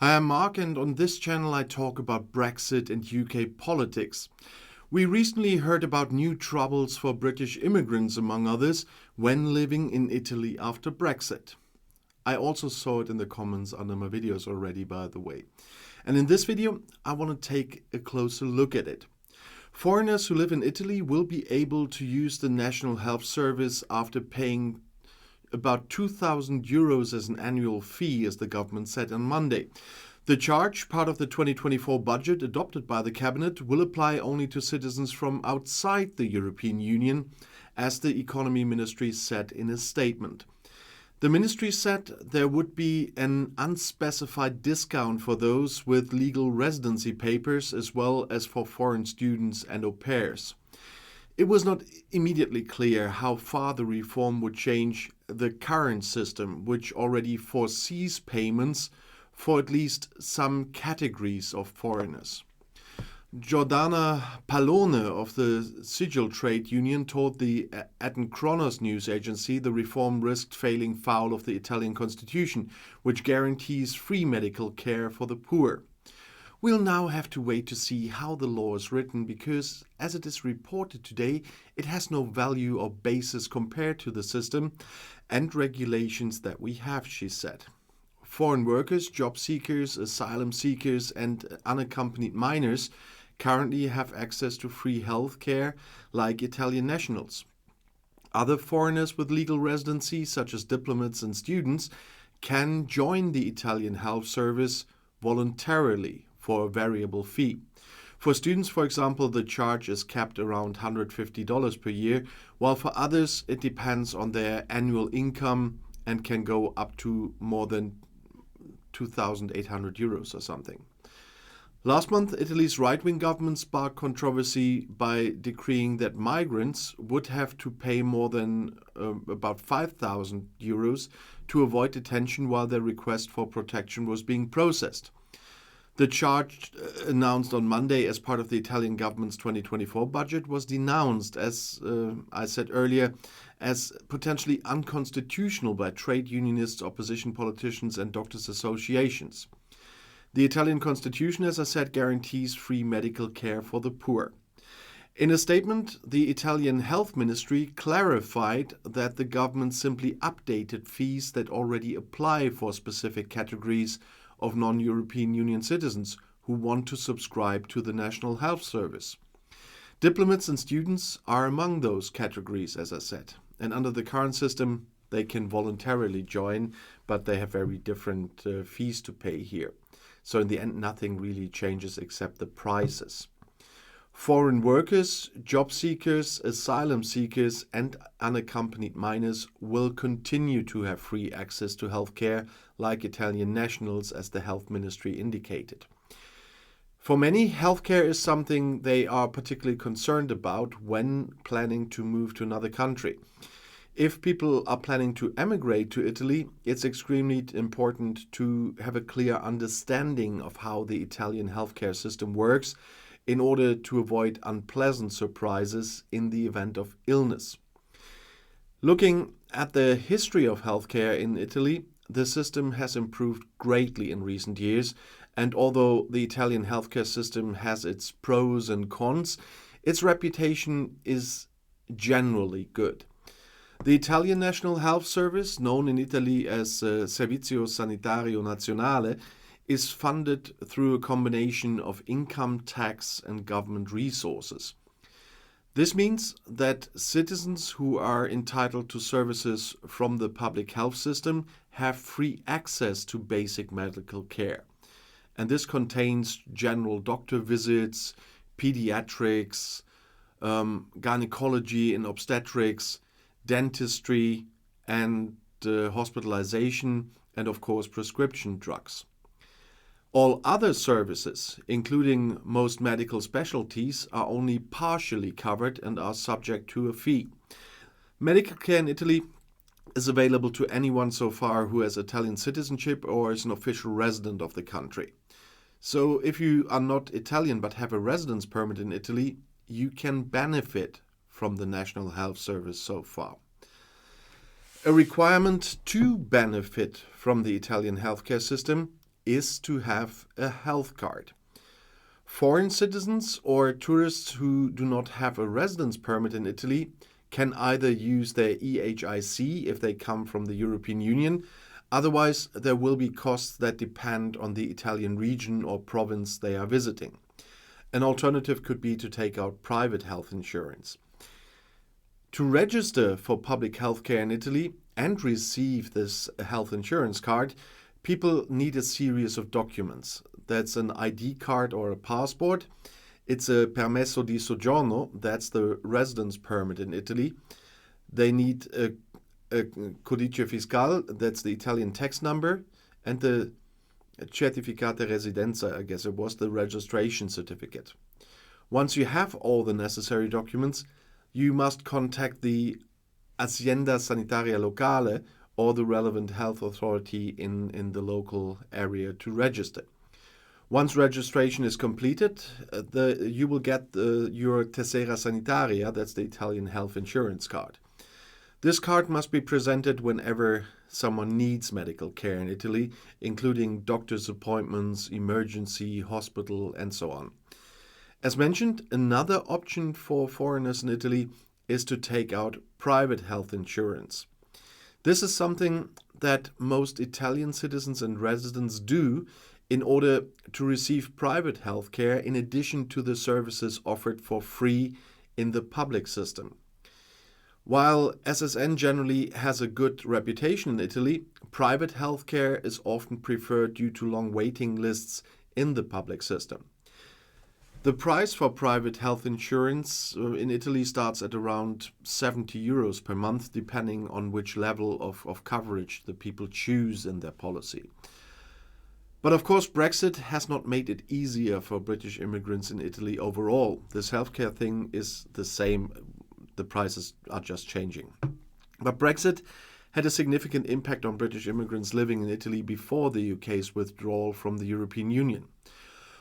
Hi, I'm Marc, and on this channel I talk about Brexit and UK politics. We recently heard about new troubles for British immigrants, among others, when living in Italy after Brexit. I also saw it in the comments under my videos already, by the way. And in this video, I want to take a closer look at it. Foreigners who live in Italy will be able to use the National Health Service after paying about €2,000 as an annual fee, as the government said on Monday. The charge, part of the 2024 budget adopted by the cabinet, will apply only to citizens from outside the European Union, as the Economy Ministry said in a statement. The ministry said there would be an unspecified discount for those with legal residency papers, as well as for foreign students and au pairs. It was not immediately clear how far the reform would change the current system, which already foresees payments for at least some categories of foreigners. Giordana Pallone of the Sigil Trade Union told the Kronos news agency the reform risked failing foul of the Italian constitution, which guarantees free medical care for the poor. We'll now have to wait to see how the law is written because, as it is reported today, it has no value or basis compared to the system and regulations that we have, she said. Foreign workers, job seekers, asylum seekers, and unaccompanied minors currently have access to free health care like Italian nationals. Other foreigners with legal residency, such as diplomats and students, can join the Italian health service voluntarily for a variable fee. For students, for example, the charge is capped around $150 per year, while for others it depends on their annual income and can go up to more than €2,800 or something. Last month, Italy's right-wing government sparked controversy by decreeing that migrants would have to pay more than about €5,000 to avoid detention while their request for protection was being processed. The charge announced on Monday as part of the Italian government's 2024 budget was denounced, as I said earlier, as potentially unconstitutional by trade unionists, opposition politicians, and doctors' associations. The Italian constitution, as I said, guarantees free medical care for the poor. In a statement, the Italian health ministry clarified that the government simply updated fees that already apply for specific categories of non-European Union citizens who want to subscribe to the National Health Service. Diplomats and students are among those categories, as I said, and under the current system they can voluntarily join, but they have very different fees to pay here. So in the end, nothing really changes except the prices. Foreign workers, job seekers, asylum seekers, and unaccompanied minors will continue to have free access to health care like Italian nationals, as the health ministry indicated. For many, healthcare is something they are particularly concerned about when planning to move to another country. If people are planning to emigrate to Italy, it's extremely important to have a clear understanding of how the Italian healthcare system works in order to avoid unpleasant surprises in the event of illness. Looking at the history of healthcare in Italy, the system has improved greatly in recent years, and although the Italian healthcare system has its pros and cons, its reputation is generally good. The Italian National Health Service, known in Italy as Servizio Sanitario Nazionale, is funded through a combination of income tax and government resources. This means that citizens who are entitled to services from the public health system have free access to basic medical care. And this contains general doctor visits, pediatrics, gynecology and obstetrics, dentistry and hospitalization, and of course prescription drugs. All other services, including most medical specialties, are only partially covered and are subject to a fee. Medical care in Italy is available to anyone so far who has Italian citizenship or is an official resident of the country. So if you are not Italian but have a residence permit in Italy, you can benefit from the National Health Service so far. A requirement to benefit from the Italian healthcare system is to have a health card. Foreign citizens or tourists who do not have a residence permit in Italy can either use their EHIC if they come from the European Union. Otherwise, there will be costs that depend on the Italian region or province they are visiting. An alternative could be to take out private health insurance. To register for public health care in Italy and receive this health insurance card, people need a series of documents. That's an ID card or a passport. It's a permesso di soggiorno, that's the residence permit in Italy. They need a codice fiscal, that's the Italian tax number, and the certificate residenza, I guess it was the registration certificate. Once you have all the necessary documents, you must contact the Azienda Sanitaria Locale or the relevant health authority in the local area to register. Once registration is completed, you will get your tessera sanitaria, that's the Italian health insurance card. This card must be presented whenever someone needs medical care in Italy, including doctor's appointments, emergency, hospital, and so on. As mentioned, another option for foreigners in Italy is to take out private health insurance. This is something that most Italian citizens and residents do in order to receive private health care in addition to the services offered for free in the public system. While SSN generally has a good reputation in Italy, private healthcare is often preferred due to long waiting lists in the public system. The price for private health insurance in Italy starts at around 70 euros per month, depending on which level of coverage the people choose in their policy. But of course, Brexit has not made it easier for British immigrants in Italy overall. This healthcare thing is the same. The prices are just changing. But Brexit had a significant impact on British immigrants living in Italy before the UK's withdrawal from the European Union.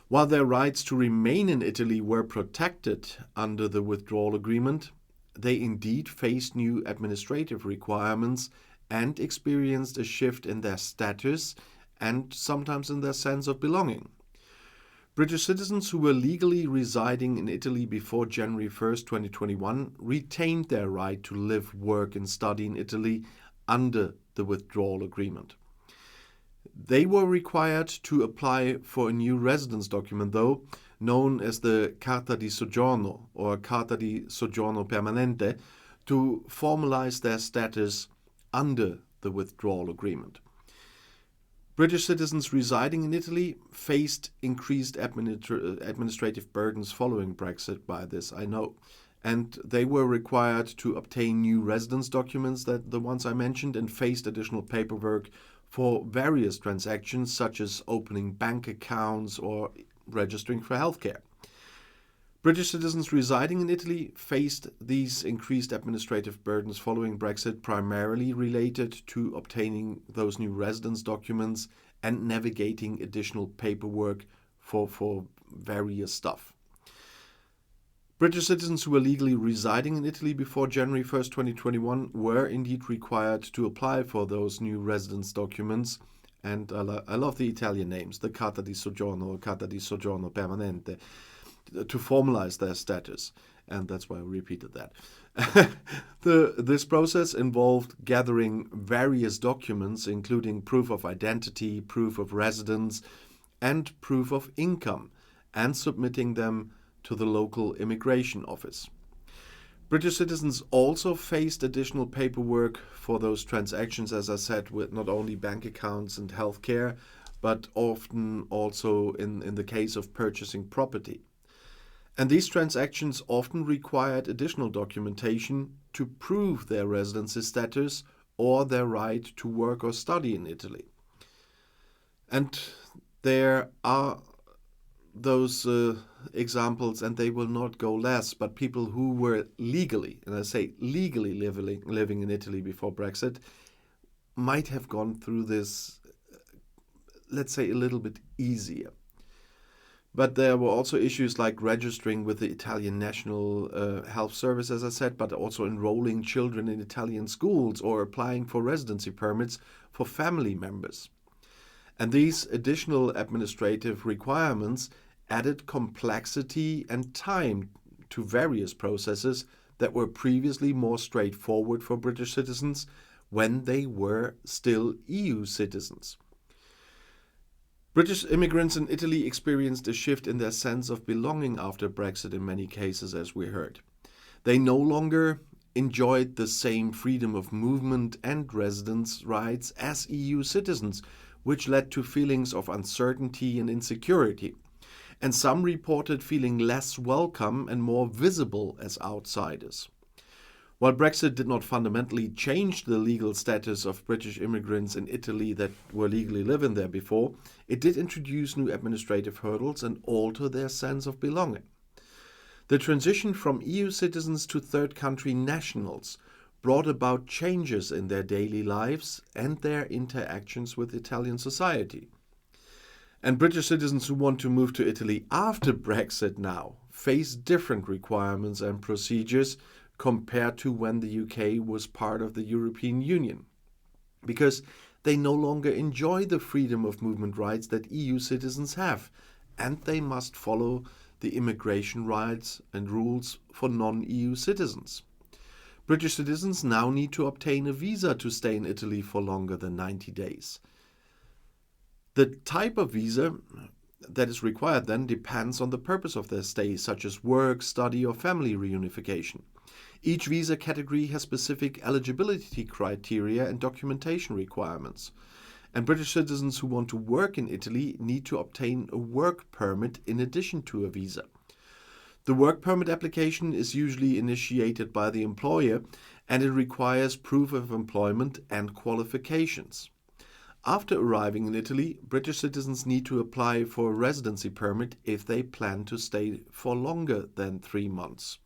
While their rights to remain in Italy were protected under the withdrawal agreement, they indeed faced new administrative requirements and experienced a shift in their status and sometimes in their sense of belonging. British citizens who were legally residing in Italy before January 1st, 2021 retained their right to live, work and study in Italy under the withdrawal agreement. They were required to apply for a new residence document, though, known as the Carta di Soggiorno or Carta di Soggiorno Permanente, to formalize their status under the withdrawal agreement. British citizens residing in Italy faced increased administrative burdens following Brexit by this, I know. And they were required to obtain new residence documents, that the ones I mentioned, and faced additional paperwork for various transactions such as opening bank accounts or registering for healthcare. British citizens residing in Italy faced these increased administrative burdens following Brexit, primarily related to obtaining those new residence documents and navigating additional paperwork for various stuff. British citizens who were legally residing in Italy before January 1st, 2021 were indeed required to apply for those new residence documents. And I love the Italian names, the Carta di Soggiorno, Carta di Soggiorno Permanente, to formalize their status. And that's why I repeated that. This process involved gathering various documents, including proof of identity, proof of residence, and proof of income, and submitting them to the local immigration office. British citizens also faced additional paperwork for those transactions, as I said, with not only bank accounts and healthcare, but often also in the case of purchasing property. And these transactions often required additional documentation to prove their residency status or their right to work or study in Italy. And there are those examples, and they will not go less, but people who were legally, and I say legally living in Italy before Brexit, might have gone through this, let's say, a little bit easier. But there were also issues like registering with the Italian National Health Service, as I said, but also enrolling children in Italian schools or applying for residency permits for family members. And these additional administrative requirements added complexity and time to various processes that were previously more straightforward for British citizens when they were still EU citizens. British immigrants in Italy experienced a shift in their sense of belonging after Brexit in many cases, as we heard. They no longer enjoyed the same freedom of movement and residence rights as EU citizens, which led to feelings of uncertainty and insecurity. And some reported feeling less welcome and more visible as outsiders. While Brexit did not fundamentally change the legal status of British immigrants in Italy that were legally living there before, it did introduce new administrative hurdles and alter their sense of belonging. The transition from EU citizens to third country nationals brought about changes in their daily lives and their interactions with Italian society. And British citizens who want to move to Italy after Brexit now face different requirements and procedures compared to when the UK was part of the European Union, because they no longer enjoy the freedom of movement rights that EU citizens have, and they must follow the immigration rights and rules for non-EU citizens. British citizens now need to obtain a visa to stay in Italy for longer than 90 days. The type of visa that is required then depends on the purpose of their stay, such as work, study, or family reunification. Each visa category has specific eligibility criteria and documentation requirements. And British citizens who want to work in Italy need to obtain a work permit in addition to a visa. The work permit application is usually initiated by the employer, and it requires proof of employment and qualifications. After arriving in Italy, British citizens need to apply for a residency permit if they plan to stay for longer than 3 months.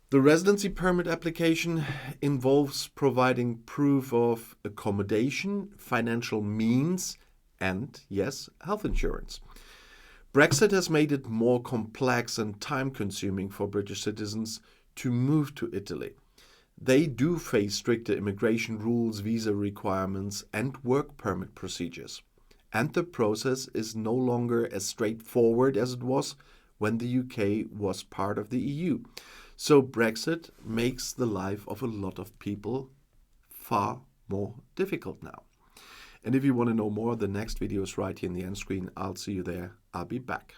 The residency permit application involves providing proof of accommodation, financial means, and, yes, health insurance. Brexit has made it more complex and time-consuming for British citizens to move to Italy. They do face stricter immigration rules, visa requirements, and work permit procedures. And the process is no longer as straightforward as it was when the UK was part of the EU. So Brexit makes the life of a lot of people far more difficult now. And if you want to know more, the next video is right here in the end screen. I'll see you there. I'll be back.